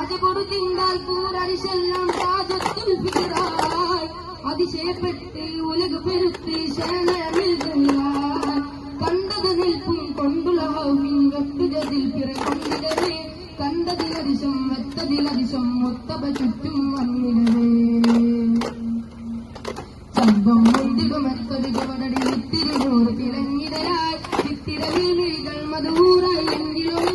അത് കൊടുത്തിണ്ടാൽ കൂറരിശെല്ലാം രാജത്തുൽ ഫിറായ് അതിശയപ്പെട്ട് ഉലക പെരുത്ത് ശരണമിൽ കണ്ടത് നിൽപ്പും കൊണ്ടുള്ള ഹൗമിൻ വെട്ടുകതിൽ പിറകൊണ്ടിടവേ കണ്ടതിലതിശം വെത്തതിലതിശം ഒത്തവ ചുറ്റും വന്നിടവേ സംഭം മുന്തിടുമെത്തൊരു ചുവടടി ഇത്തിരി നൂറ് തിളങ്ങിടയായി ഇത്തിര വീഴ്കൾ മധൂറായി എങ്കിലും